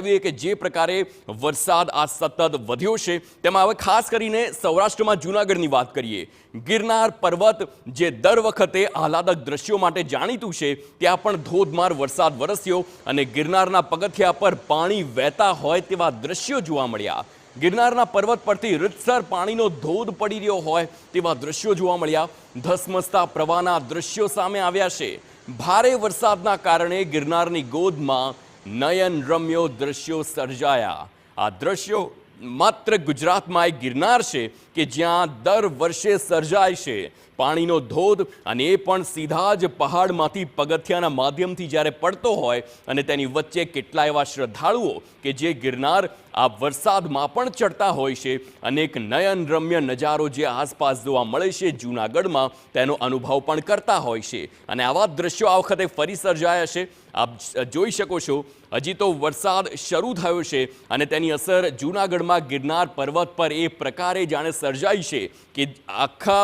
જણાવીએ કે જે પ્રકારે વરસાદ આ સતત વધ્યો છે તેમાં હવે ખાસ કરીને સૌરાષ્ટ્રમાં જૂનાગઢની વાત કરીએ. ગિરનાર પર્વત જે દર વખતે આહલાદક દ્રશ્યો માટે જાણીતું છે, ત્યાં પણ ધોધમાર વરસાદ વરસ્યો અને ગિરનારના પગથિયા પર પાણી વહેતા હોય તેવા દ્રશ્યો જોવા મળ્યા. ગિરનારના પર્વત પરથી રીતસર પાણીનો ધોધ પડી રહ્યો હોય તેવા દ્રશ્યો જોવા મળ્યા. ધસમસતા પ્રવાહના દ્રશ્યો સામે આવ્યા છે. ભારે વરસાદના કારણે ગિરનારની ગોદમાં નયનરમ્ય દ્રશ્યો સર્જાયા. આ દ્રશ્યો માત્ર ગુજરાતમાં એક ગિરનાર છે કે જ્યાં દર વર્ષે સર્જાય છે પાણીનો ધોધ, અને એ પણ સીધા જ પહાડમાંથી પગથિયાના માધ્યમથી જ્યારે પડતો હોય અને તેની વચ્ચે કેટલા એવા શ્રદ્ધાળુઓ કે જે ગિરનાર આ વરસાદમાં પણ ચડતા હોય છે અને એક નયનરમ્ય નજારો જે આસપાસ જોવા મળે છે જૂનાગઢમાં તેનો અનુભવ પણ કરતા હોય છે. અને આવા દ્રશ્યો આ વખતે ફરી સર્જાયા છે. આપ જોઈ શકો છો, હજી તો વરસાદ શરૂ થયો છે અને તેની અસર જૂનાગઢમાં ગિરનાર પર્વત પર એ પ્રકારે જાણે સર્જાઈ છે કે આખા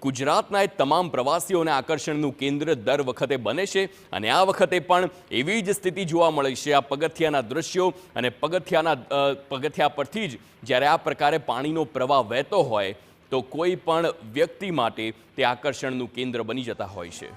ગુજરાતના એ તમામ પ્રવાસીઓને આકર્ષણનું કેન્દ્ર દર વખતે બને છે. અને આ વખતે પણ એવી જ સ્થિતિ જોવા મળે છે. આ પગથિયાના દ્રશ્યો અને પગથિયા પરથી જ જ્યારે આ પ્રકારે પાણીનો પ્રવાહ વહેતો હોય તો કોઈ પણ વ્યક્તિ માટે તે આકર્ષણનું કેન્દ્ર બની જતા હોય છે.